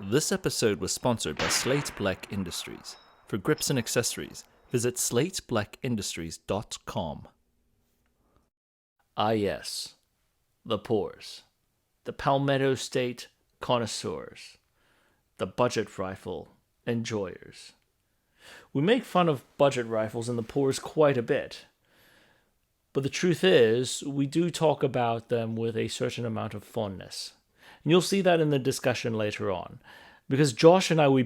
This episode was sponsored by Slate Black Industries. For grips and accessories, visit slateblackindustries.com. Ah yes, the pores. The Palmetto State connoisseurs. The budget rifle enjoyers. We make fun of budget rifles and the pores quite a bit. But the truth is, we do talk about them with a certain amount of fondness. And you'll see that in the discussion later on. Because Josh and I, we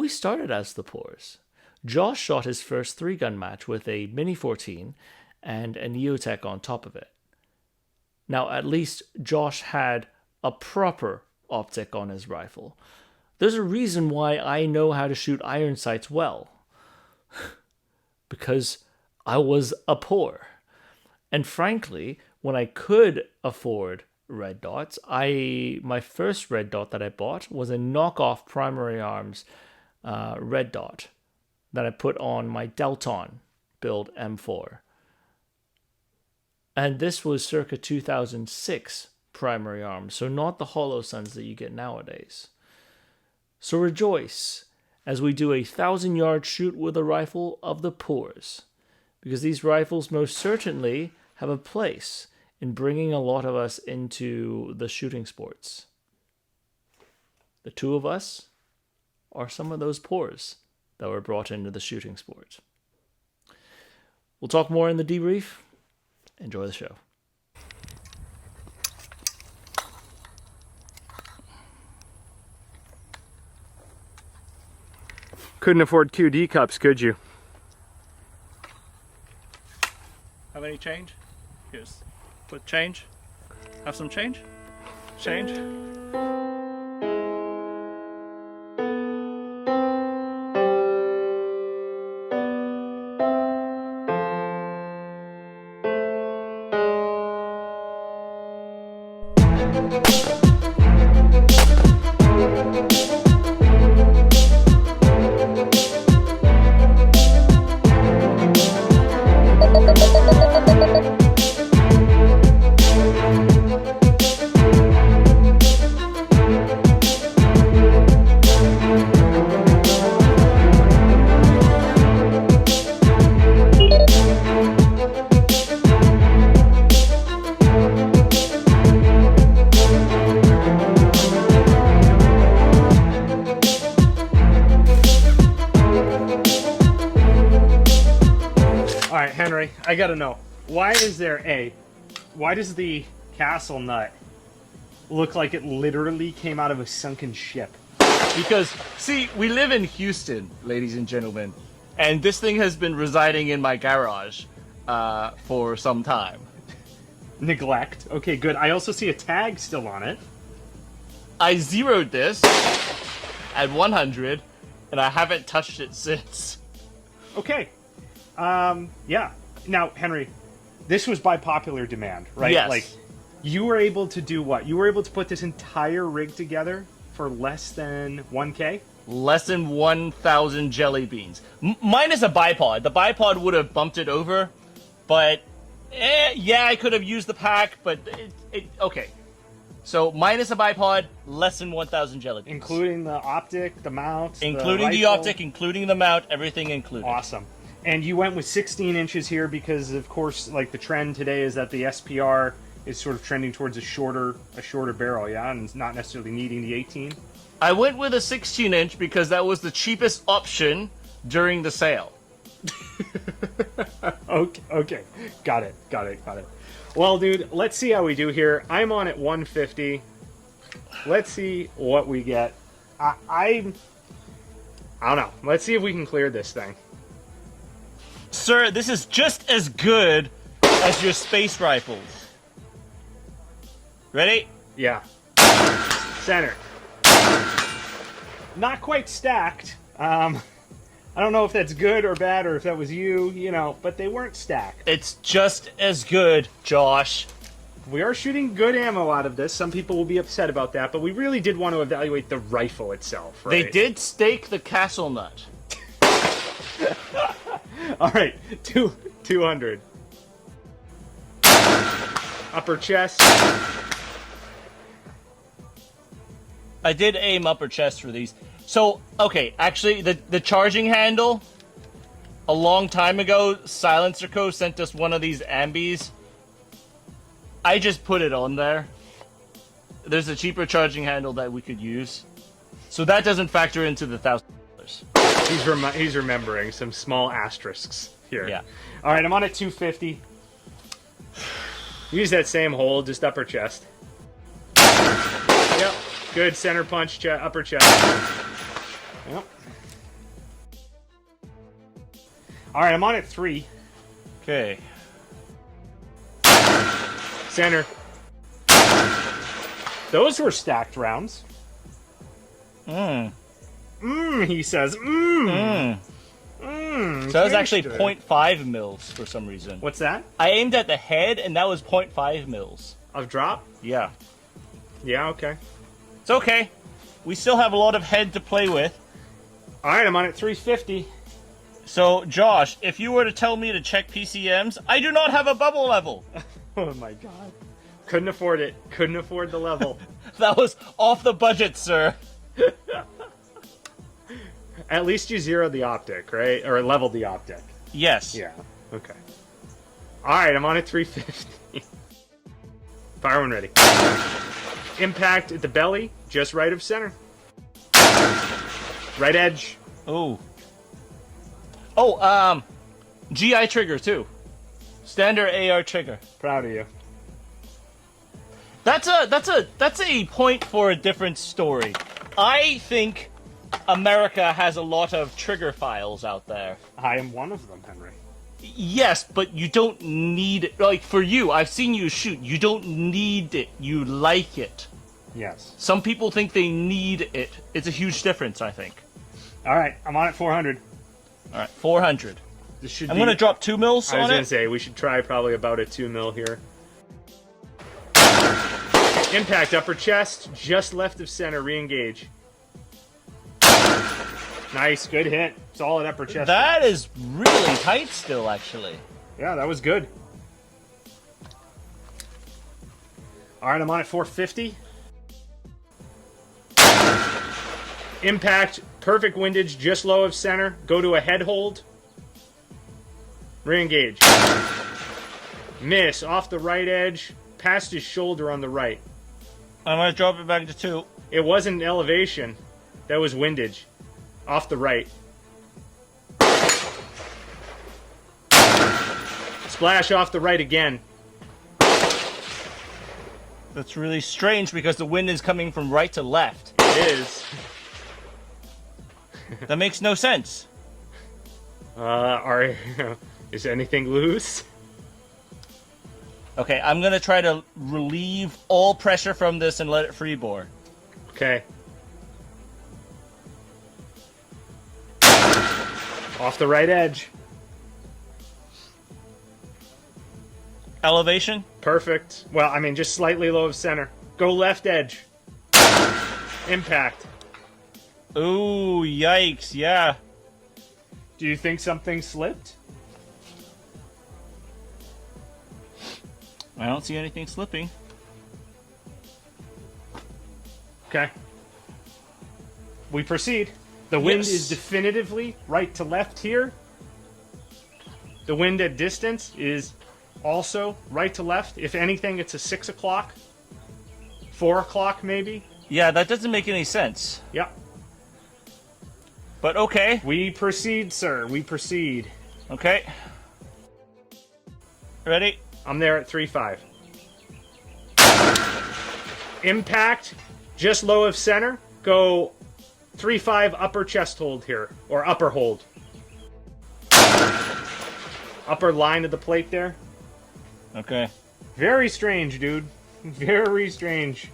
started as the pores. Josh shot his first 3-gun match with a Mini 14 and a Neotech on top of it. Now, at least Josh had a proper optic on his rifle. There's a reason why I know how to shoot iron sights well. Because I was a poor. And frankly, when I could afford red dots, my first red dot that I bought was a knockoff Primary Arms red dot that I put on my Delton build M4. And this was circa 2006 Primary Arms, so not the Holosuns that you get nowadays. So rejoice as we do a 1,000-yard shoot with a rifle of the pores, because these rifles most certainly have a place in bringing a lot of us into the shooting sports. The two of us are some of those pores that were brought into the shooting sport. We'll talk more in the debrief. Enjoy the show. Couldn't afford QD cups, could you? Have any change? Here's put change. Have some change? Change. Henry, I gotta know, why does the castle nut look like it literally came out of a sunken ship? Because, see, we live in Houston, ladies and gentlemen, and this thing has been residing in my garage for some time. Neglect. Okay, good. I also see a tag still on it. I zeroed this at 100, and I haven't touched it since. Okay. Yeah. Now, Henry, this was by popular demand, right? Yes. Like, you were able to do what? You were able to put this entire rig together for less than 1K? Less than 1,000 jelly beans. Minus a bipod. The bipod would have bumped it over, but, yeah, I could have used the pack, but, okay. So, minus a bipod, less than 1,000 jelly beans. Including the optic, the mount, including the optic, including the mount, everything included. Awesome. And you went with 16 inches here because, of course, like the trend today is that the SPR is sort of trending towards a shorter barrel, yeah, and not necessarily needing the 18. I went with a 16-inch because that was the cheapest option during the sale. Okay, got it. Well, dude, let's see how we do here. I'm on at 150. Let's see what we get. I don't know. Let's see if we can clear this thing. Sir, this is just as good as your space rifles. Ready? Yeah. Center. Not quite stacked. I don't know if that's good or bad or if that was you, but they weren't stacked. It's just as good, Josh. We are shooting good ammo out of this. Some people will be upset about that, but we really did want to evaluate the rifle itself, right? They did stake the castle nut. All right, 200. Upper chest. I did aim upper chest for these. So, okay, actually, the charging handle, a long time ago, Silencer Co. sent us one of these ambies. I just put it on there. There's a cheaper charging handle that we could use. So that doesn't factor into the $1,000. He's remembering some small asterisks here. Yeah. All right, I'm on at 250. Use that same hold, just upper chest. Yep. Good center punch, upper chest. Yep. All right, I'm on at 3. Okay. Center. Those were stacked rounds. He says. So that was actually 0.5 mils for some reason. What's that? I aimed at the head, and that was 0.5 mils. Of drop? Yeah. Yeah, okay. It's okay. We still have a lot of head to play with. All right, I'm on at 350. So, Josh, if you were to tell me to check PCMs, I do not have a bubble level. Oh my god. Couldn't afford it. Couldn't afford the level. That was off the budget, sir. At least you zeroed the optic, right? Or leveled the optic. Yes. Yeah. Okay. Alright, I'm on at 350. Fire when ready. Impact at the belly, just right of center. Right edge. Oh. Oh, GI trigger, too. Standard AR trigger. Proud of you. That's a point for a different story. I think America has a lot of trigger files out there. I am one of them, Henry. Yes, but you don't need it. Like, for you, I've seen you shoot. You don't need it. You like it. Yes. Some people think they need it. It's a huge difference, I think. Alright, I'm on at 400. Alright, 400. This should I'm going to drop 2 mils on it. I was going to say, we should try probably about a 2 mil here. Impact, upper chest, just left of center, re-engage. Nice, good hit. Solid upper chest. That is really tight still, actually. Yeah, that was good. Alright, I'm on at 450. Impact, perfect windage, just low of center. Go to a head hold. Re-engage. Miss, off the right edge, past his shoulder on the right. I'm going to drop it back to 2. It wasn't elevation. That was windage. Off the right. Splash off the right again. That's really strange because the wind is coming from right to left. It is. That makes no sense. Is anything loose? Okay, I'm going to try to relieve all pressure from this and let it freebore. Okay. Off the right edge. Elevation? Perfect. Well, I mean, just slightly low of center. Go left edge. Impact. Ooh, yikes, yeah. Do you think something slipped? I don't see anything slipping. Okay. We proceed. The wind Yes. is definitively right to left here. The wind at distance is also right to left. If anything, it's a 6 o'clock. 4 o'clock, maybe. Yeah, that doesn't make any sense. Yep. But okay. We proceed, sir. We proceed. Okay. Ready? I'm there at 3.5. Impact, just low of center. Go 3.5 upper chest hold here, or upper hold. Upper line of the plate there. Okay. Very strange, dude. Very strange.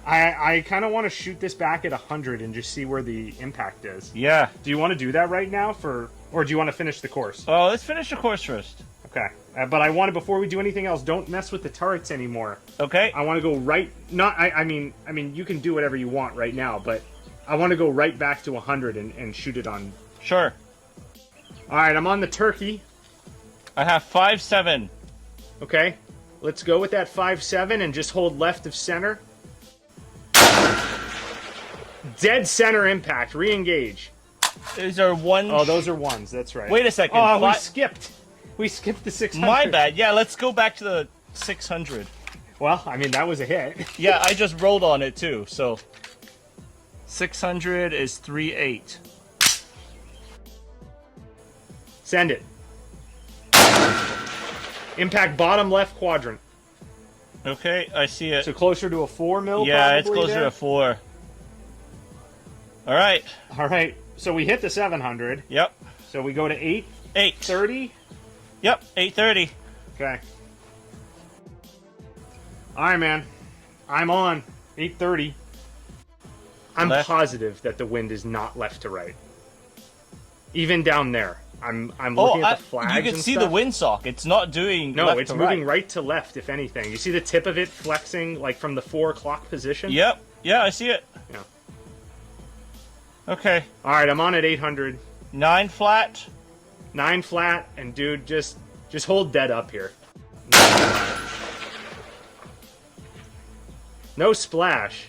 I kind of want to shoot this back at 100 and just see where the impact is. Yeah. Do you want to do that right now, or do you want to finish the course? Oh, let's finish the course first. Okay. But I want to, before we do anything else, don't mess with the turrets anymore. Okay. I want to go right. I mean, you can do whatever you want right now, but I want to go right back to 100 and shoot it on. Sure. All right, I'm on the turkey. I have 5.7. Okay. Let's go with that 5.7 and just hold left of center. Dead center impact. Re-engage. These are one. Oh, those are ones. That's right. Wait a second. Oh, we skipped. We skipped the 600. My bad. Yeah, let's go back to the 600. Well, I mean, that was a hit. Yeah, I just rolled on it too, so 600 is 3.8. Send it. Impact bottom left quadrant. Okay, I see it. So closer to a 4 mil. Yeah, it's probably closer there? to 4. All right. All right. So we hit the 700. Yep. So we go to 8. 830. Yep, 830. Okay. All right, man. I'm on 830. I'm Left. positive that the wind is not left to right. Even down there. I'm looking at the flags. You can and see stuff. the windsock. It's not doing No, left it's to moving right to left, if anything. You see the tip of it flexing, like, from the 4 o'clock position? Yep. Yeah, I see it. Yeah. Okay. All right, I'm on at 800. 9 flat. 9 flat, and dude, just hold dead up here. No splash.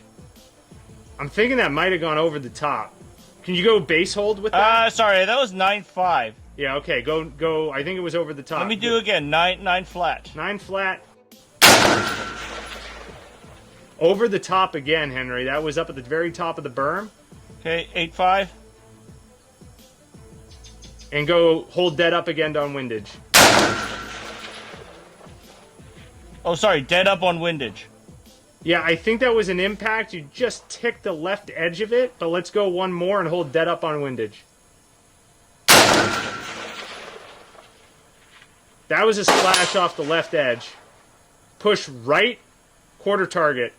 I'm thinking that might have gone over the top. Can you go base hold with that? Sorry, that was 9.5. Yeah, okay, go. I think it was over the top. Let me do again. 9 flat. 9 flat. Over the top again, Henry. That was up at the very top of the berm. Okay, 8.5. And go hold dead up again on windage. Oh, sorry, dead up on windage. Yeah, I think that was an impact. You just ticked the left edge of it, but let's go one more and hold dead up on windage. That was a splash off the left edge. Push right, quarter target.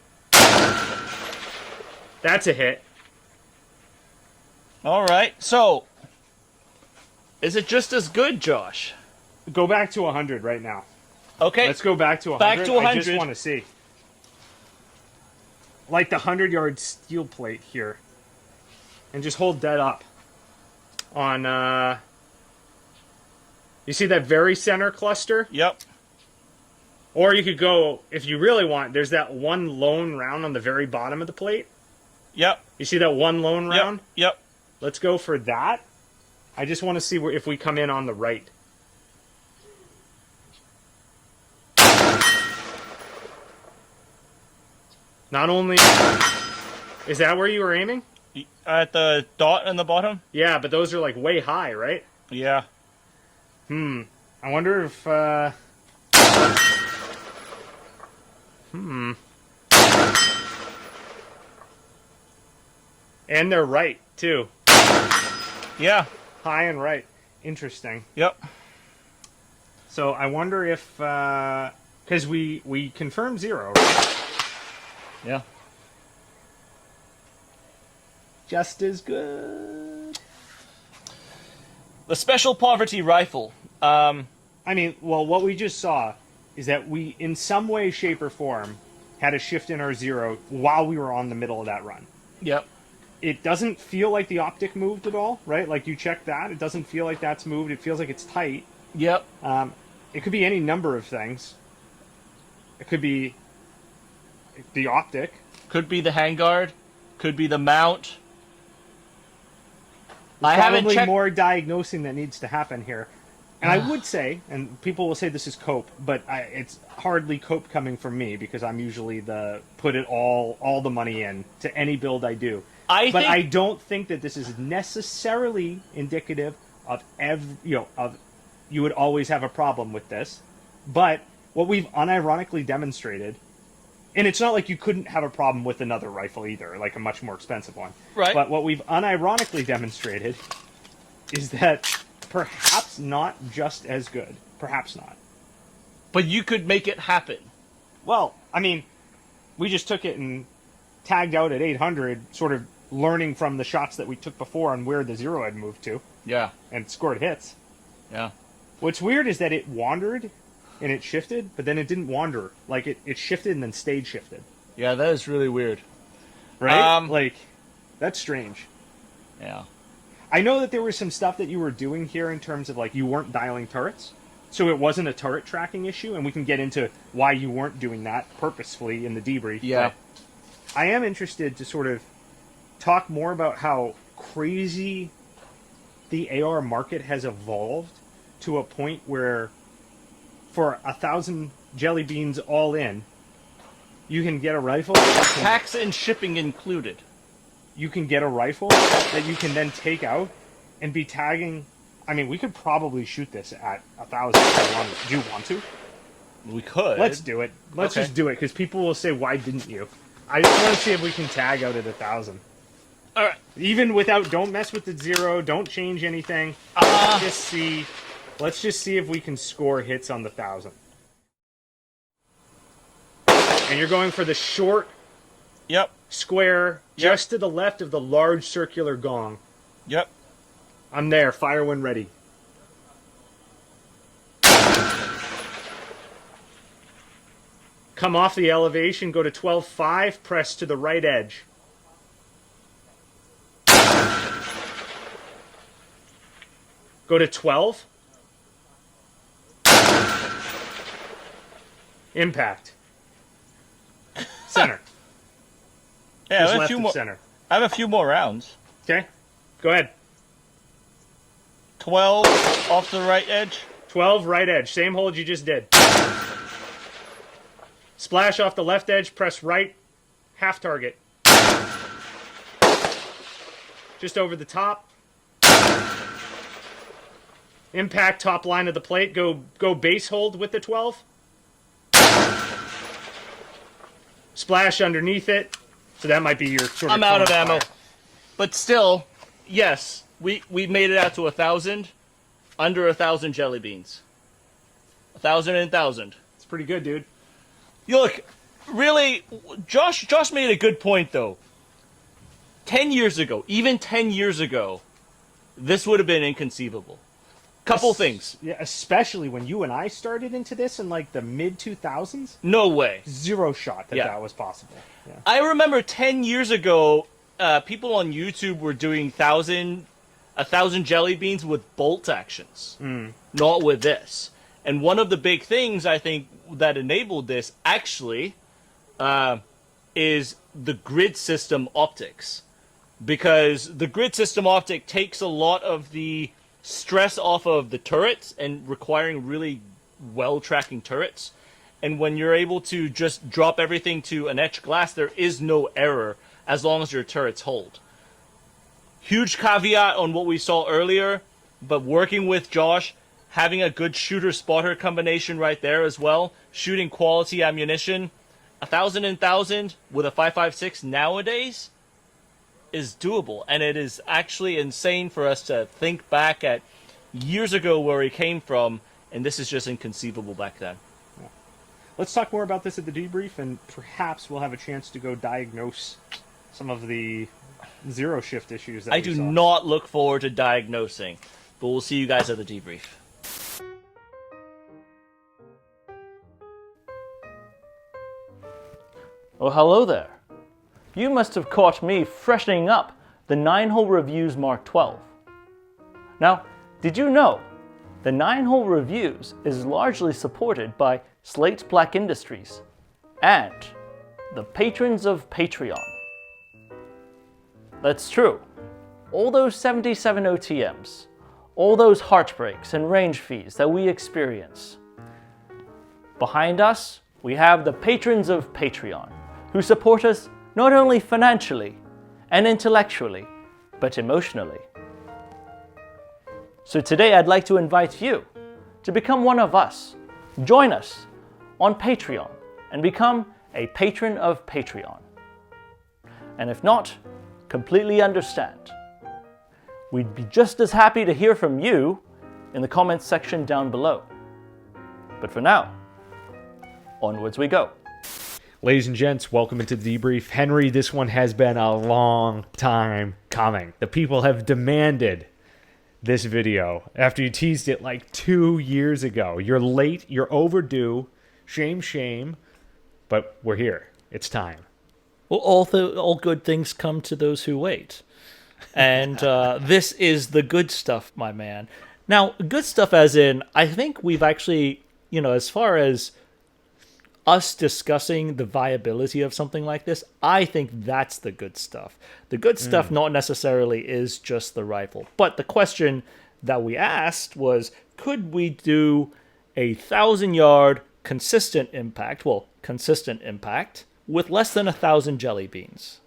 That's a hit. All right, so is it just as good, Josh? Go back to 100 right now. Okay. Let's go back to 100. Back to 100. I just want to see. Like the 100-yard steel plate here. And just hold dead up. On, you see that very center cluster? Yep. Or you could go, if you really want, there's that one lone round on the very bottom of the plate. Yep. You see that one lone round? Yep. Let's go for that. I just want to see if we come in on the right. Not only... Is that where you were aiming? At the dot in the bottom? Yeah, but those are like way high, right? Yeah. I wonder if... And they're right, too. Yeah. High and right. Interesting. Yep. So I wonder if... Because we confirmed 0, right? Yeah. Just as good. The Special Poverty Rifle. I mean, well, what we just saw is that we, in some way, shape, or form, had a shift in our 0 while we were on the middle of that run. Yep. It doesn't feel like the optic moved at all, right? Like, you check that. It doesn't feel like that's moved. It feels like it's tight. Yep. It could be any number of things. It could be the optic. Could be the handguard. Could be the mount. I Probably haven't checked. more diagnosing that needs to happen here. And I would say, and people will say this is cope, but it's hardly cope coming from me because I'm usually the put it all the money in to any build I do. I don't think that this is necessarily indicative of you would always have a problem with this. But what we've unironically demonstrated, and it's not like you couldn't have a problem with another rifle either, like a much more expensive one. Right. But what we've unironically demonstrated is that perhaps not just as good. Perhaps not. But you could make it happen. Well, I mean, we just took it and tagged out at 800, sort of learning from the shots that we took before on where the 0 had moved to, Yeah. and scored hits. Yeah. What's weird is that it wandered and it shifted, but then it didn't wander. Like, it shifted and then stayed shifted. Yeah, that is really weird. Right? Like, that's strange. Yeah. I know that there was some stuff that you were doing here in terms of, like, you weren't dialing turrets. So it wasn't a turret tracking issue, and we can get into why you weren't doing that purposefully in the debrief. Yeah. But I am interested to sort of talk more about how crazy the AR market has evolved to a point where for 1,000 jelly beans all in, you can get a rifle. Tax and shipping included. You can get a rifle that you can then take out and be tagging. I mean, we could probably shoot this at 1,000 if you wanted. Do you want to? We could. Let's do it. Let's Okay. just do it, because people will say, "Why didn't you?" I just want to see if we can tag out at 1,000. All right. Even without, don't mess with the zero, don't change anything. Let's just see if we can score hits on the 1,000. And you're going for the short Yep. square just to the left of the large circular gong. Yep. I'm there. Fire when ready. Come off the elevation, go to 12.5, press to the right edge. Go to 12. Impact. Center. Yeah, Just I have, a left few of more, center. I have a few more rounds. Okay, go ahead. 12 off the right edge. 12, right edge. Same hold you just did. Splash off the left edge, press right, half target. Just over the top. Impact top line of the plate. Go base hold with the 12. Splash underneath it. So that might be your sort of. I'm out of cone ammo. fire. But still, yes, we made it out to 1,000. Under 1,000 jelly beans. 1,000 and 1,000. It's pretty good, dude. You look, really, Josh made a good point, though. 10 years ago, even 10 years ago, this would have been inconceivable. Couple things. Yeah, especially when you and I started into this in like the mid 2000s. No way. Zero shot that Yeah. that was possible. Yeah. I remember 10 years ago, people on YouTube were doing 1,000 jelly beans with bolt actions. Not with this. And one of the big things, I think, that enabled this, actually, is the grid system optics. Because the grid system optic takes a lot of the stress off of the turrets and requiring really well-tracking turrets. And when you're able to just drop everything to an etched glass, there is no error as long as your turrets hold. Huge caveat on what we saw earlier, but working with Josh, having a good shooter-spotter combination right there as well, shooting quality ammunition, 1,000 and 1,000 with a 5.56 nowadays is doable. And it is actually insane for us to think back at years ago where we came from, and this is just inconceivable back then. Let's talk more about this at the debrief, and perhaps we'll have a chance to go diagnose some of the zero shift issues that I we do saw. not look forward to diagnosing, but we'll see you guys at the debrief. Oh, hello there. You must have caught me freshening up the 9-hole reviews Mark 12. Now, did you know the 9-hole reviews is largely supported by Slate Black Industries and the patrons of Patreon? That's true. All those 77 OTMs, all those heartbreaks and range fees that we experience. Behind us, we have the patrons of Patreon, who support us not only financially and intellectually, but emotionally. So today I'd like to invite you to become one of us. Join us on Patreon and become a patron of Patreon. And if not, completely understand. We'd be just as happy to hear from you in the comments section down below. But for now, onwards we go. Ladies and gents, welcome into the debrief. Henry, this one has been a long time coming. The people have demanded this video after you teased it like 2 years ago. You're late, you're overdue. Shame, shame. But we're here. It's time. Well, all good things come to those who wait. And this is the good stuff, my man. Now, good stuff as in, I think we've actually, as far as us discussing the viability of something like this, I think that's the good stuff. The good stuff not necessarily is just the rifle. But the question that we asked was, could we do a 1,000-yard consistent impact with less than 1,000 jelly beans?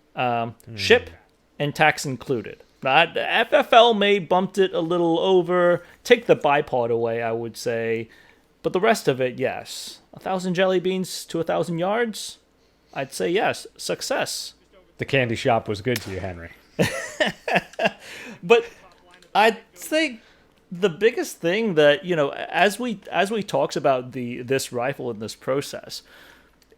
Ship and tax included. FFL may bumped it a little over. Take the bipod away, I would say. But the rest of it, yes. 1,000 jelly beans to 1,000 yards? I'd say yes. Success. The candy shop was good to you, Henry. But I'd say the biggest thing that, as we talked about this rifle in this process,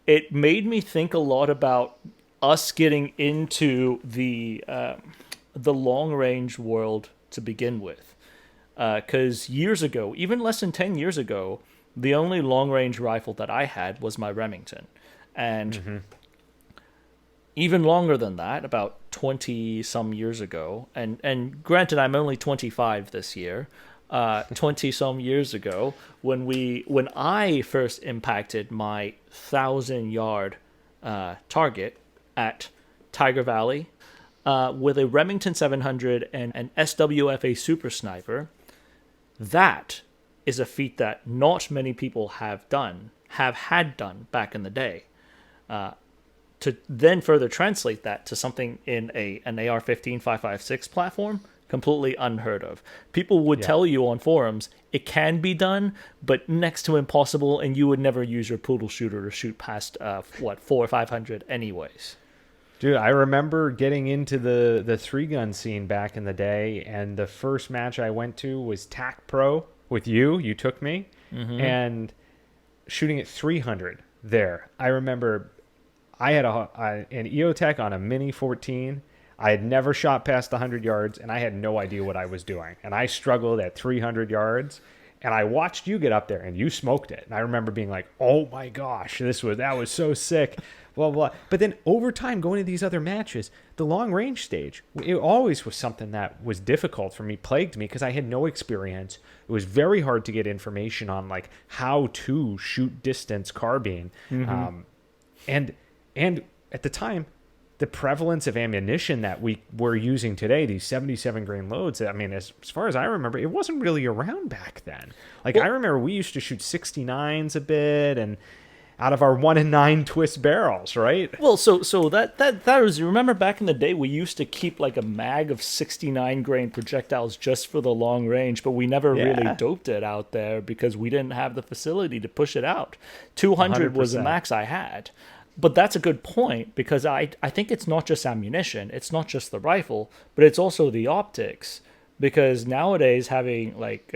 it made me think a lot about us getting into the long range world to begin with. Because years ago, even less than 10 years ago, the only long-range rifle that I had was my Remington. And even longer than that, about 20-some years ago, and granted, I'm only 25 this year, 20-some years ago, when I first impacted my 1,000-yard target at Tiger Valley with a Remington 700 and an SWFA Super Sniper, that is a feat that not many people have had done back in the day. To then further translate that to something in an AR-15 5.56 platform, completely unheard of. People would tell you on forums, it can be done, but next to impossible, and you would never use your poodle shooter to shoot past, 400 or 500 anyways. Dude, I remember getting into the 3-gun scene back in the day, and the first match I went to was TAC Pro with you. You took me, and shooting at 300 there. I remember I had an EOTech on a Mini 14. I had never shot past 100 yards, and I had no idea what I was doing. And I struggled at 300 yards, and I watched you get up there, and you smoked it. And I remember being like, oh my gosh, that was so sick. Blah, blah. But then over time, going to these other matches, the long range stage, it always was something that was difficult for me, plagued me, because I had no experience. It was very hard to get information on like how to shoot distance carbine. And at the time, the prevalence of ammunition that we were using today, these 77 grain loads, I mean, as far as I remember, it wasn't really around back then. Like, I remember we used to shoot 69s a bit, and out of our 1-in-9 twist barrels, right? Well, so that was, remember back in the day, we used to keep like a mag of 69 grain projectiles just for the long range, but we never really doped it out there because we didn't have the facility to push it out. 200 was the max I had. But that's a good point, because I think it's not just ammunition, it's not just the rifle, but it's also the optics. Because nowadays, having like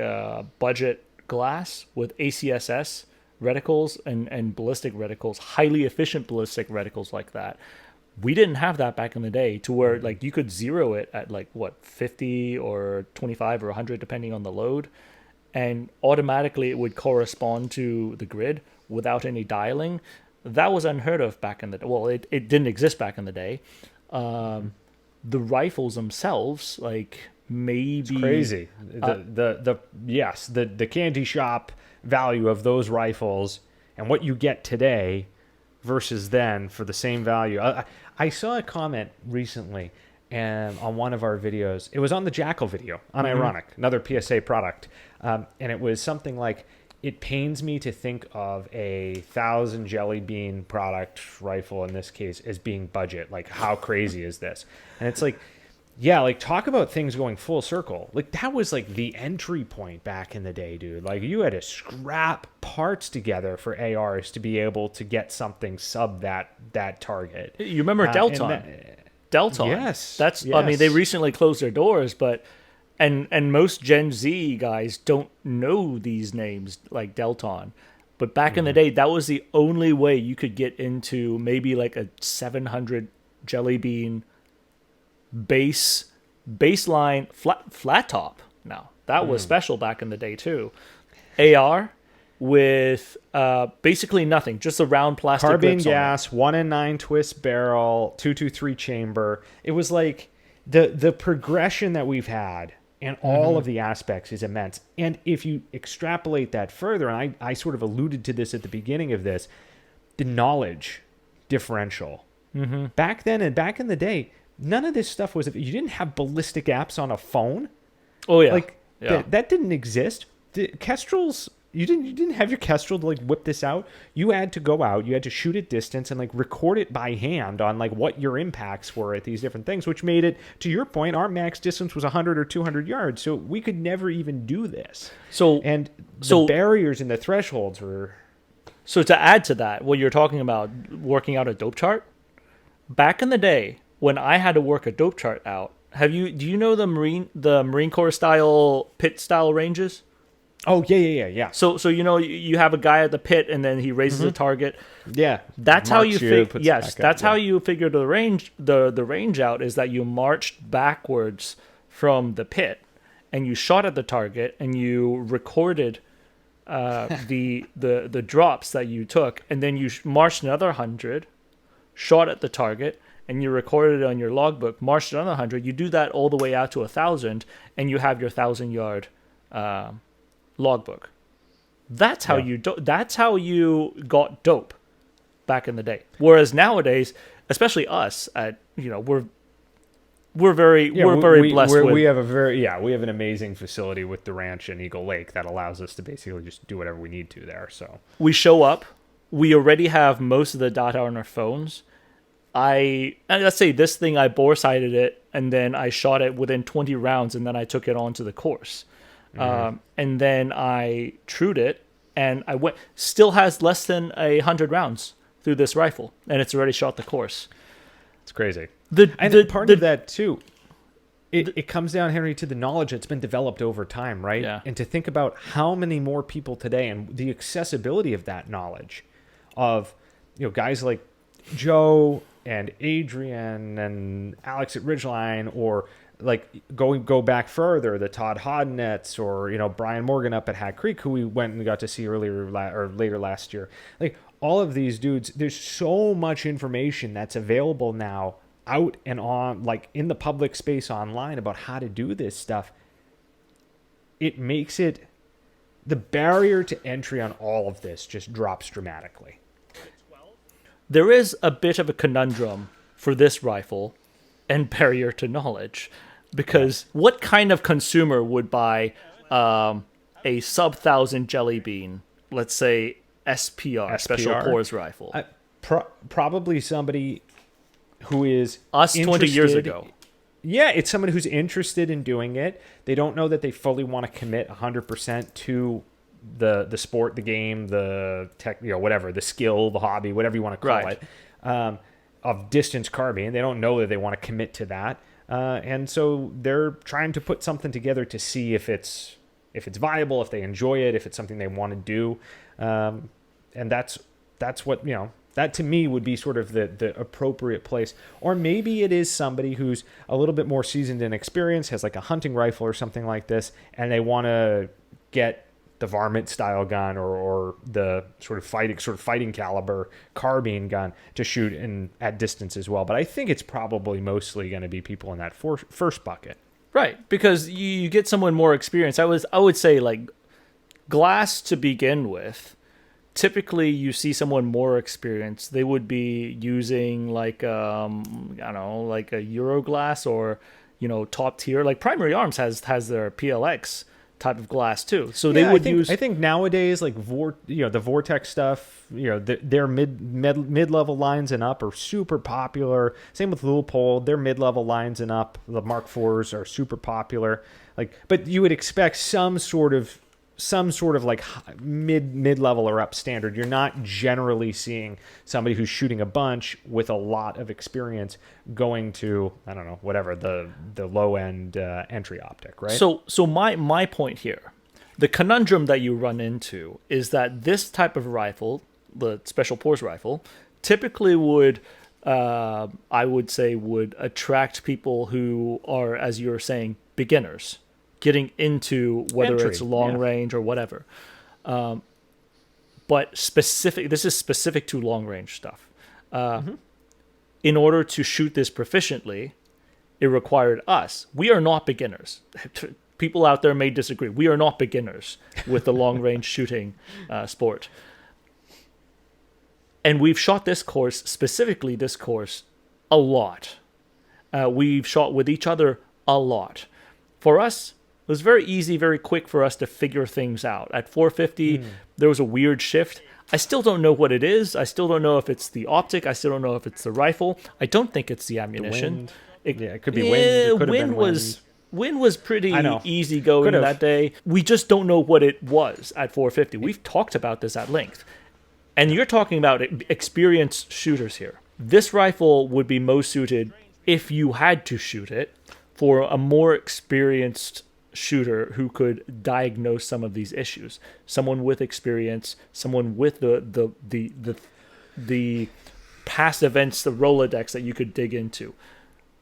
budget glass with ACSS reticles and ballistic reticles, highly efficient ballistic reticles like that, we didn't have that back in the day, to where like you could zero it at like 50 or 25 or 100 depending on the load, and automatically it would correspond to the grid without any dialing. That was unheard of back in the day. Well, it didn't exist back in the day. The rifles themselves, like, maybe it's crazy. The candy shop value of those rifles and what you get today versus then for the same value. I saw a comment recently on one of our videos. It was on the Jackal video, Unironic, another PSA product, and it was something like, it pains me to think of a 1,000 jelly bean product rifle in this case as being budget. Like, how crazy is this? And it's like, yeah, like, talk about things going full circle. Like, that was like the entry point back in the day, dude. Like, you had to scrap parts together for ARs to be able to get something sub that target. You remember Delton? Delton. Yes. Yes. I mean, they recently closed their doors, but And most Gen Z guys don't know these names like Delton. But back in the day, that was the only way you could get into maybe like a 700 jelly bean baseline flat top. Now, that was special back in the day too. AR with basically nothing, just a round plastic carbine grips gas, 1-in-9 twist barrel, 223 chamber. It was like the progression that we've had and all of the aspects is immense. And if you extrapolate that further, and I sort of alluded to this at the beginning of this, the knowledge differential. Mm-hmm. Back then and back in the day, none of this stuff was. You didn't have ballistic apps on a phone. Oh yeah, Like yeah. that didn't exist. The Kestrels, you didn't have your Kestrel to like whip this out. You had to go out, you had to shoot at distance and like record it by hand on like what your impacts were at these different things, which made it, to your point, our max distance was 100 or 200 yards. So we could never even do this. And the barriers and the thresholds were. So to add to that, what you're talking about, working out a dope chart, back in the day when I had to work a dope chart out, do you know the Marine Corps style pit style ranges? Oh yeah. So you know you have a guy at the pit and then he raises a target. Yeah, That's how you figure. that's how you figure the range out, is that you marched backwards from the pit and you shot at the target and you recorded the drops that you took, and then you marched another 100, shot at the target, and you recorded it on your logbook, marched another 100. You do that all the way out to 1,000, and you have your 1,000-yard logbook. That's how that's how you got dope back in the day. Whereas nowadays, especially us, we're very blessed. We have an amazing facility with the ranch in Eagle Lake that allows us to basically just do whatever we need to there. So we show up, we already have most of the data on our phones. And let's say this thing, I bore sighted it, and then I shot it within 20 rounds, and then I took it onto the course. And then I trued it, and still has less than 100 rounds through this rifle, and it's already shot the course. It's crazy. Part of that too, it comes down, Henry, to the knowledge that's been developed over time, right? Yeah. And to think about how many more people today and the accessibility of that knowledge of, guys like Joe and Adrian and Alex at Ridgeline, or like go back further, the Todd Hodnets, or Brian Morgan up at Hat Creek, who we went and got to see later last year. Like all of these dudes, there's so much information that's available now out and on, like in the public space online, about how to do this stuff. It makes it, the barrier to entry on all of this just drops dramatically. There is a bit of a conundrum for this rifle and barrier to knowledge, because what kind of consumer would buy a sub-1,000 Jelly Bean, let's say SPR, Special Pores rifle? Probably somebody who is us 20 years ago. Yeah, it's someone who's interested in doing it. They don't know that they fully want to commit 100% to the sport, the game, the tech, whatever, the skill, the hobby, whatever you want to call it, of distance carbine. They don't know that they want to commit to that. And so they're trying to put something together to see if it's viable, if they enjoy it, if it's something they want to do. And that's what, that to me would be sort of the appropriate place. Or maybe it is somebody who's a little bit more seasoned in experience, has like a hunting rifle or something like this, and they want to get the varmint style gun or the sort of fighting caliber carbine gun to shoot at distance as well. But I think it's probably mostly going to be people in that first bucket. Right, because you get someone more experienced. I would say, like, glass to begin with, typically you see someone more experienced. They would be using like I don't know, like a Euroglass or top tier. Like Primary Arms has their PLX type of glass too. So they would use. I think nowadays, like the Vortex stuff, their mid level lines and up are super popular. Same with Leupold, their mid level lines and up. The Mark IVs are super popular. But you would expect some sort of like mid level or up standard. You're not generally seeing somebody who's shooting a bunch with a lot of experience going to, I don't know, whatever the low end entry optic, right? So my point here, the conundrum that you run into is that this type of rifle, the Special Pores rifle, typically would I would say would attract people who are, as you're saying, beginners, getting into whether it's long range or whatever. But this is specific to long range stuff. In order to shoot this proficiently, it required us. We are not beginners. People out there may disagree. We are not beginners with the long range shooting sport. And we've shot this course, specifically this course, a lot. We've shot with each other a lot. For us, it was very easy, very quick for us to figure things out. At 450, there was a weird shift. I still don't know what it is. I still don't know if it's the optic. I still don't know if it's the rifle. I don't think it's the ammunition. It could be wind. It could have been wind. Wind was pretty easy going that day. We just don't know what it was at 450. We've talked about this at length. And you're talking about experienced shooters here. This rifle would be most suited, if you had to shoot it, for a more experienced shooter who could diagnose some of these issues. Someone with experience, someone with the past events, the Rolodex that you could dig into.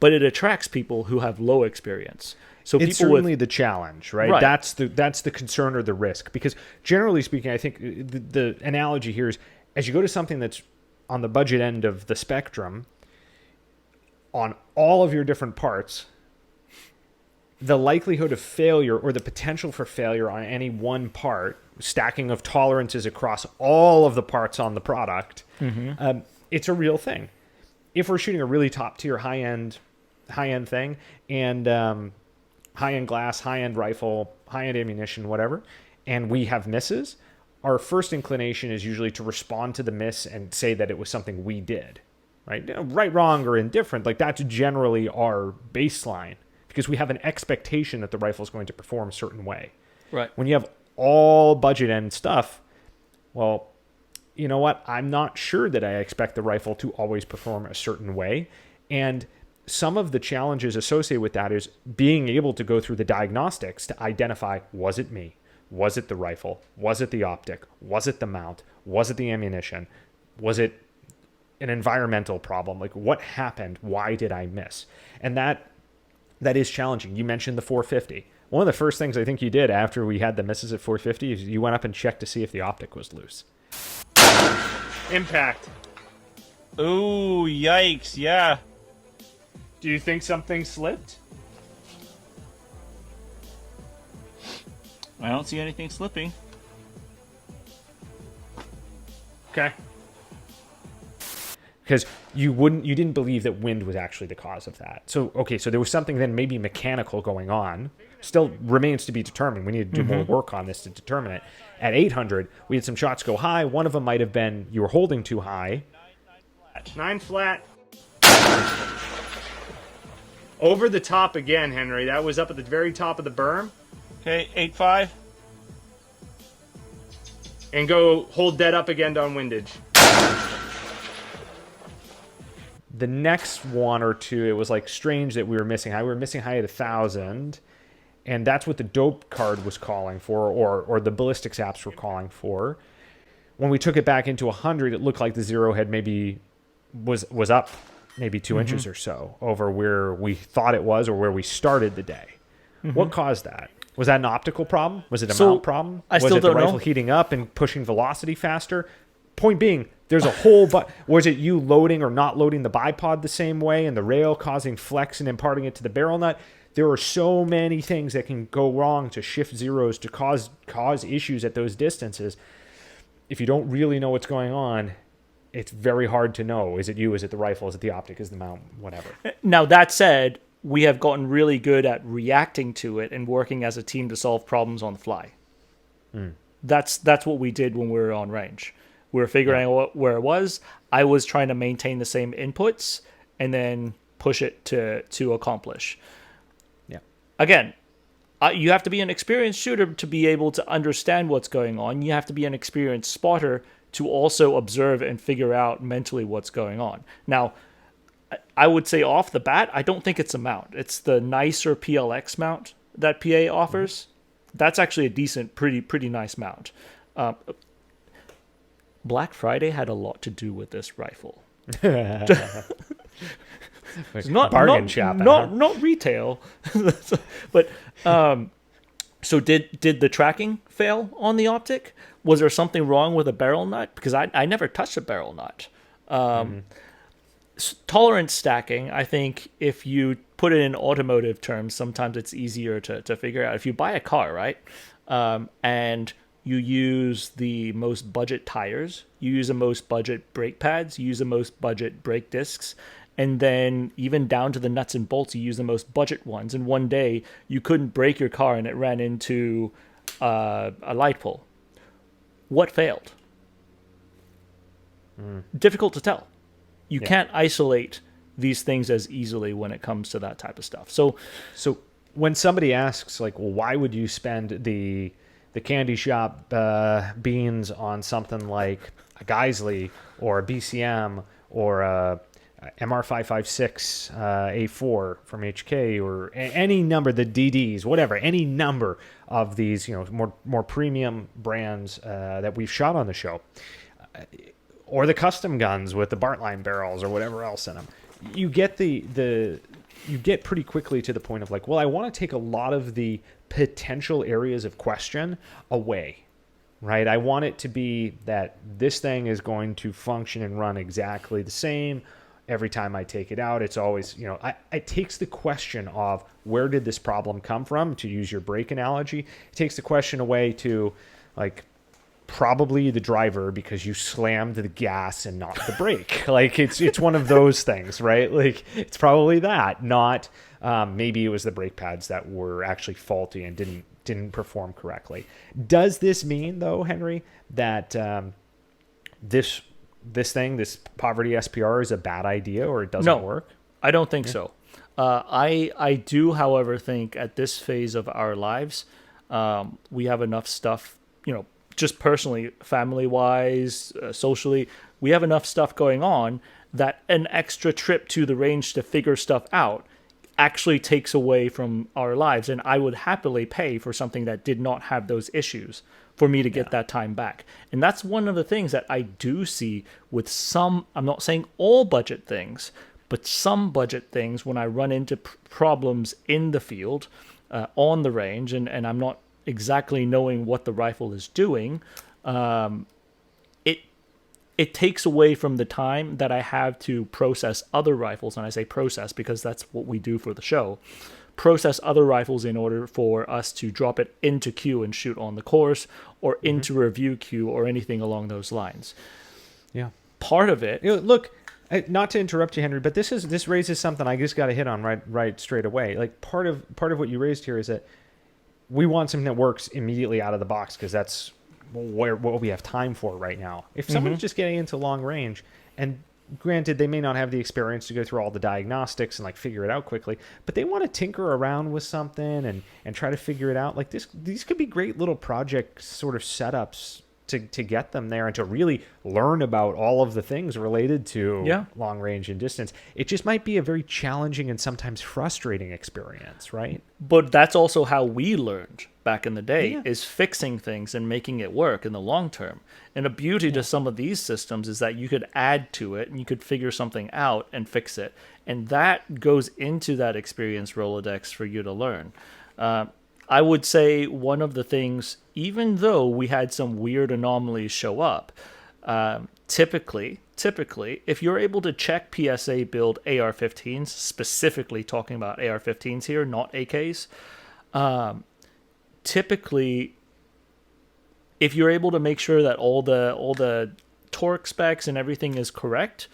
But it attracts people who have low experience. So it's people certainly the challenge, right? That's the concern or the risk. Because generally speaking, I think the analogy here is, as you go to something that's on the budget end of the spectrum, on all of your different parts, the likelihood of failure or the potential for failure on any one part, stacking of tolerances across all of the parts on the product, it's a real thing. If we're shooting a really top tier high end thing, and high end glass, high end rifle, high end ammunition, whatever, and we have misses, our first inclination is usually to respond to the miss and say that it was something we did, right? Right, wrong, or indifferent. Like, that's generally our baseline, because we have an expectation that the rifle is going to perform a certain way. Right. When you have all budget end stuff, well, you know what? I'm not sure that I expect the rifle to always perform a certain way. And some of the challenges associated with that is being able to go through the diagnostics to identify, was it me? Was it the rifle? Was it the optic? Was it the mount? Was it the ammunition? Was it an environmental problem? Like, what happened? Why did I miss? And that is challenging. You mentioned the 450. One of the first things I think you did after we had the misses at 450 is you went up and checked to see if the optic was loose. Impact. Ooh, yikes, yeah. Do you think something slipped? I don't see anything slipping. Okay. Because you didn't believe that wind was actually the cause of that. So, okay, so there was something then maybe mechanical going on. Still remains to be determined. We need to do more work on this to determine it. At 800, we had some shots go high. One of them might have been you were holding too high. 9 flat. Over the top again, Henry. That was up at the very top of the berm. Okay, 8.5. And go hold dead up again on windage. The next one or two, it was like strange that we were missing high. We were missing high at 1,000. And that's what the dope card was calling for, or the ballistics apps were calling for. When we took it back into 100, it looked like the zero head maybe was up maybe 2 inches or so over where we thought it was or where we started the day. What caused that? Was that an optical problem? Was it a mount problem? Was it the rifle heating up and pushing velocity faster? Point being, there's a whole... was it you loading or not loading the bipod the same way and the rail causing flex and imparting it to the barrel nut? There are so many things that can go wrong to shift zeros to cause issues at those distances. If you don't really know what's going on, it's very hard to know. Is it you? Is it the rifle? Is it the optic? Is it the mount? Whatever. Now, that said, we have gotten really good at reacting to it and working as a team to solve problems on the fly. That's what we did when we were on range. We were figuring out where it was. I was trying to maintain the same inputs and then push it to accomplish. Again, you have to be an experienced shooter to be able to understand what's going on. You have to be an experienced spotter to also observe and figure out mentally what's going on. Now, I would say off the bat, I don't think it's a mount. It's the nicer PLX mount that PA offers. That's actually a decent, pretty nice mount. Black Friday had a lot to do with this rifle. Not retail. But so did the tracking fail on the optic? Was there something wrong with a barrel nut? Because I never touched a barrel nut. Tolerance stacking, I think if you put it in automotive terms, sometimes it's easier to figure out. If you buy a car, right, and you use the most budget tires, you use the most budget brake pads, you use the most budget brake discs, and then even down to the nuts and bolts, you use the most budget ones. And one day you couldn't brake your car and it ran into a light pole. What failed? Difficult to tell. You can't isolate these things as easily when it comes to that type of stuff. So when somebody asks, like, well, why would you spend the candy shop beans on something like a Geisley or a BCM or a MR556 A4 from HK or any number, the DDs, whatever, any number of these, more premium brands that we've shot on the show, or the custom guns with the Bartline barrels or whatever else in them, you get you get pretty quickly to the point of like, well, I want to take a lot of the potential areas of question away, right? I want it to be that this thing is going to function and run exactly the same every time I take it out. It's always, it takes the question of where did this problem come from, to use your brake analogy. It takes the question away to like probably the driver because you slammed the gas and not the brake. Like it's one of those things, right? Like it's probably that, not maybe it was the brake pads that were actually faulty and didn't perform correctly. Does this mean though, Henry, that this poverty SPR is a bad idea or it doesn't work? I don't think so. I do, however, think at this phase of our lives, we have enough stuff, just personally, family-wise, socially, we have enough stuff going on that an extra trip to the range to figure stuff out actually takes away from our lives. And I would happily pay for something that did not have those issues for me to get that time back. And that's one of the things that I do see with some, I'm not saying all budget things, but some budget things when I run into problems in the field, on the range, and I'm not exactly knowing what the rifle is doing, it takes away from the time that I have to process other rifles. And I say process because that's what we do for the show. Process other rifles in order for us to drop it into queue and shoot on the course or into review queue or anything along those lines. Yeah. Part of it... Look, not to interrupt you, Henry, but this raises something I just got to hit on right straight away. Like part of what you raised here is that we want something that works immediately out of the box because that's what we have time for right now. If someone's just getting into long range, and granted they may not have the experience to go through all the diagnostics and like figure it out quickly, but they want to tinker around with something and try to figure it out, like these could be great little project sort of setups to get them there and to really learn about all of the things related to long range and distance. It just might be a very challenging and sometimes frustrating experience, right? But that's also how we learned back in the day, is fixing things and making it work in the long term. And the beauty to some of these systems is that you could add to it and you could figure something out and fix it. And that goes into that experience Rolodex for you to learn. I would say one of the things, even though we had some weird anomalies show up, typically, if you're able to check PSA build AR-15s, specifically talking about AR-15s here, not AKs, typically, if you're able to make sure that all the torque specs and everything is correct,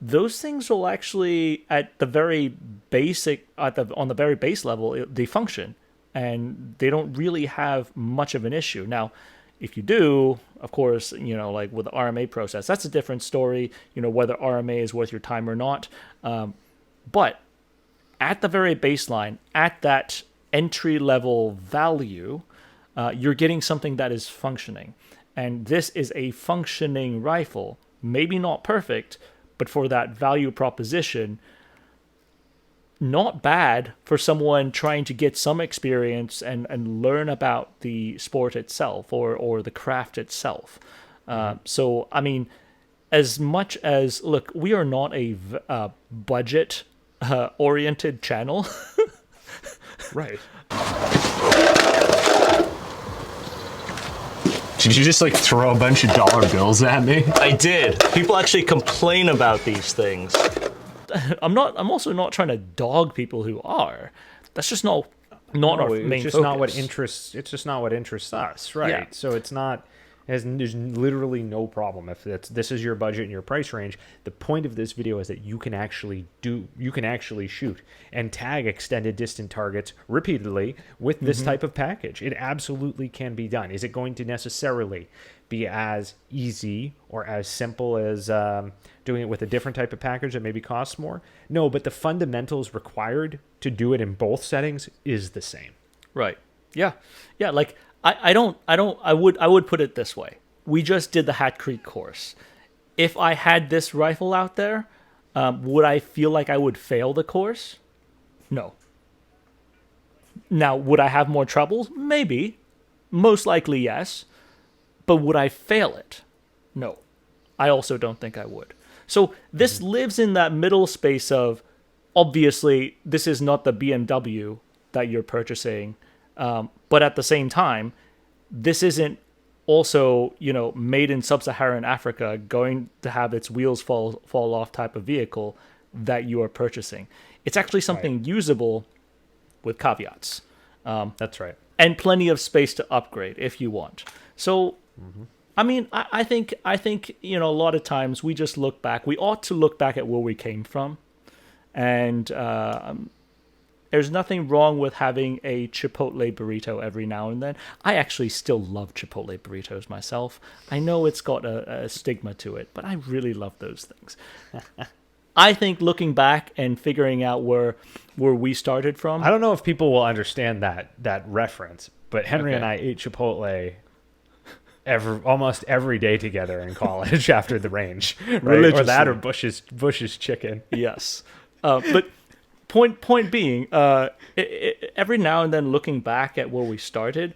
those things will actually, at the very basic, on the very base level, they function. And they don't really have much of an issue. Now, if you do, of course, like with the RMA process, that's a different story, whether RMA is worth your time or not. But at the very baseline, at that entry-level value, you're getting something that is functioning. And this is a functioning rifle. Maybe not perfect, but for that value proposition, not bad for someone trying to get some experience and learn about the sport itself or the craft itself. So, I mean, as much as, look, we are not a budget-oriented channel. Right. Did you just like throw a bunch of dollar bills at me? I did. People actually complain about these things. I'm also not trying to dog people who are. That's just not not our it's main just focus. not what interests. It's just not what interests us, right? Yeah. So it's not. There's literally no problem if this is your budget and your price range. The point of this video is that you can actually shoot and tag extended distant targets repeatedly with this type of package. It absolutely can be done. Is it going to necessarily be as easy or as simple as doing it with a different type of package that maybe costs more? No, but the fundamentals required to do it in both settings is the same. Right. Yeah. Yeah. Like I would put it this way. We just did the Hat Creek course. If I had this rifle out there, would I feel like I would fail the course? No. Now, would I have more troubles? Maybe. Most likely, yes. But would I fail it? No. I also don't think I would. So this lives in that middle space of, obviously, this is not the BMW that you're purchasing. But at the same time, this isn't also, made in sub-Saharan Africa, going to have its wheels fall off type of vehicle that you are purchasing. It's actually something usable with caveats. That's right. And plenty of space to upgrade if you want. So, I mean, I think a lot of times we just look back. We ought to look back at where we came from. And there's nothing wrong with having a Chipotle burrito every now and then. I actually still love Chipotle burritos myself. I know it's got a stigma to it, but I really love those things. I think looking back and figuring out where we started from. I don't know if people will understand that reference, but Henry and I ate Chipotle almost every day together in college after the range, right? Or that, or Bush's chicken. Yes, but point being, every now and then looking back at where we started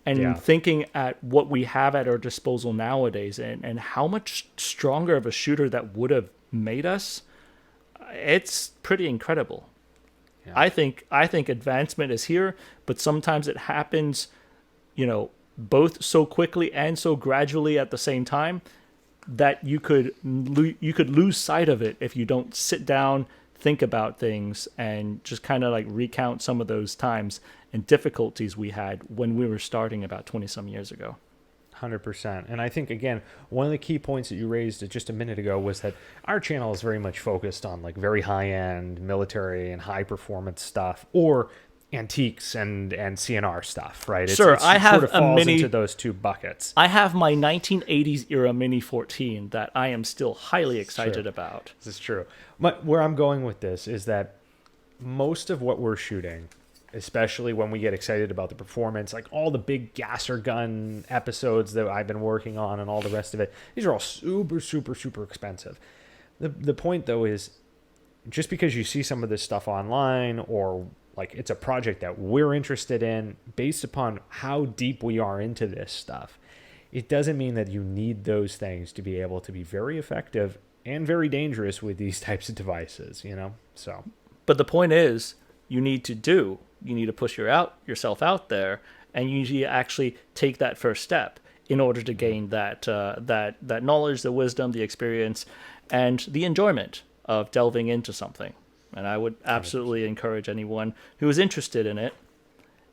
and thinking at what we have at our disposal nowadays and how much stronger of a shooter that would have made us, it's pretty incredible. Yeah. I think advancement is here, but sometimes it happens, both so quickly and so gradually at the same time that you could lose sight of it if you don't sit down, think about things, and just kind of like recount some of those times and difficulties we had when we were starting about 20 some years ago. 100%. And I think, again, one of the key points that you raised just a minute ago was that our channel is very much focused on like very high-end military and high-performance stuff, or antiques and CNR stuff, right? I have sort of falls into those two buckets. I have my 1980s era Mini 14 that I am still highly excited about. This is true. But where I'm going with this is that most of what we're shooting, especially when we get excited about the performance, like all the big gasser gun episodes that I've been working on and all the rest of it, these are all super, super, super expensive. The point, though, is just because you see some of this stuff online, or like it's a project that we're interested in based upon how deep we are into this stuff, it doesn't mean that you need those things to be able to be very effective and very dangerous with these types of devices, So, but the point is, you need to push yourself out there, and you need to actually take that first step in order to gain that knowledge, the wisdom, the experience, and the enjoyment of delving into something. And I would absolutely encourage anyone who is interested in it,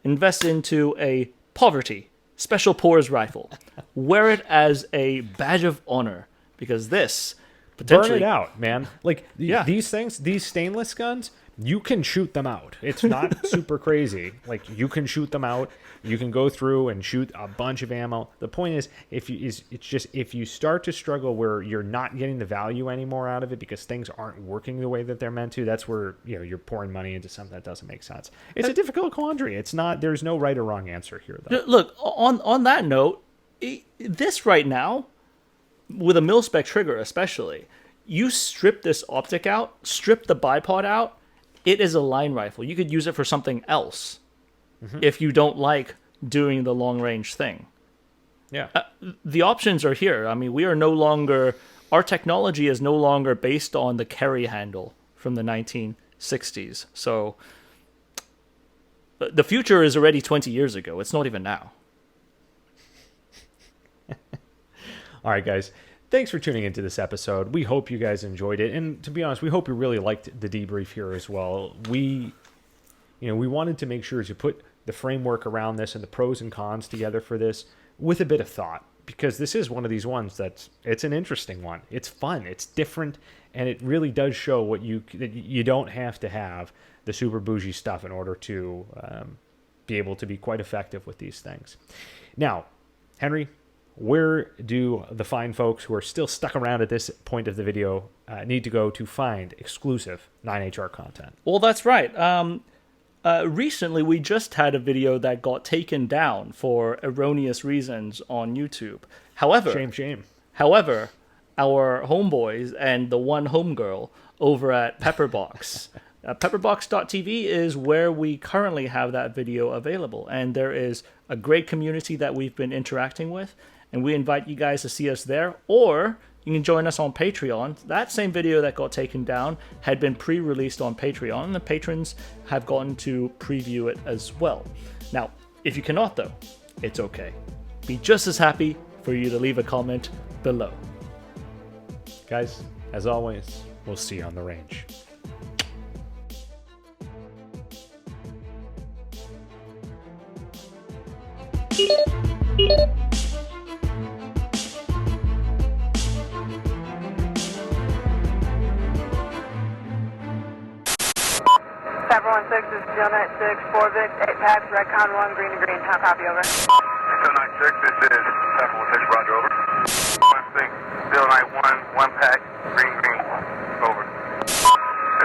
invest into a poverty special pores rifle. Wear it as a badge of honor, because this potentially... Burn it out, man. Like, these things, these stainless guns, you can shoot them out. It's not super crazy. Like, you can shoot them out. You can go through and shoot a bunch of ammo. The point is, if you start to struggle where you're not getting the value anymore out of it because things aren't working the way that they're meant to, that's where you're pouring money into something that doesn't make sense. It's a difficult quandary. It's not. There's no right or wrong answer here, though. Look, on that note, this right now, with a mil-spec trigger especially, you strip this optic out, strip the bipod out, it is a line rifle. You could use it for something else if you don't like doing the long-range thing. Yeah. The options are here. I mean, we are no longer... Our technology is no longer based on the carry handle from the 1960s. So the future is already 20 years ago. It's not even now. All right, guys. Thanks for tuning into this episode. We hope you guys enjoyed it. And to be honest, we hope you really liked the debrief here as well. we wanted to make sure to put the framework around this and the pros and cons together for this with a bit of thought, because this is one of these ones it's an interesting one. It's fun, it's different, and it really does show what you don't have to have the super bougie stuff in order to be able to be quite effective with these things. Now, Henry, where do the fine folks who are still stuck around at this point of the video need to go to find exclusive 9HR content? Well, that's right. Recently, we just had a video that got taken down for erroneous reasons on YouTube. However, Shame. However, our homeboys and the one homegirl over at Pepperbox, pepperbox.tv is where we currently have that video available. And there is a great community that we've been interacting with. And we invite you guys to see us there, or you can join us on Patreon. That same video that got taken down had been pre-released on Patreon, and the patrons have gotten to preview it as well. Now, if you cannot though, it's okay. Be just as happy for you to leave a comment below. Guys, as always, we'll see you on the range. Pepper 16 is Steel 96, 4 Vic, 8 packs, red con 1, green to green. How copy, over? Steel 96, this is Pepper 16, roger, over. 16, Steel 91, 1 pack, green, over. This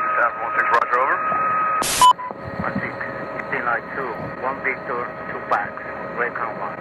is Pepper 16, roger, over. 16, Steel 92, 1 Victor, 2 packs, red con 1.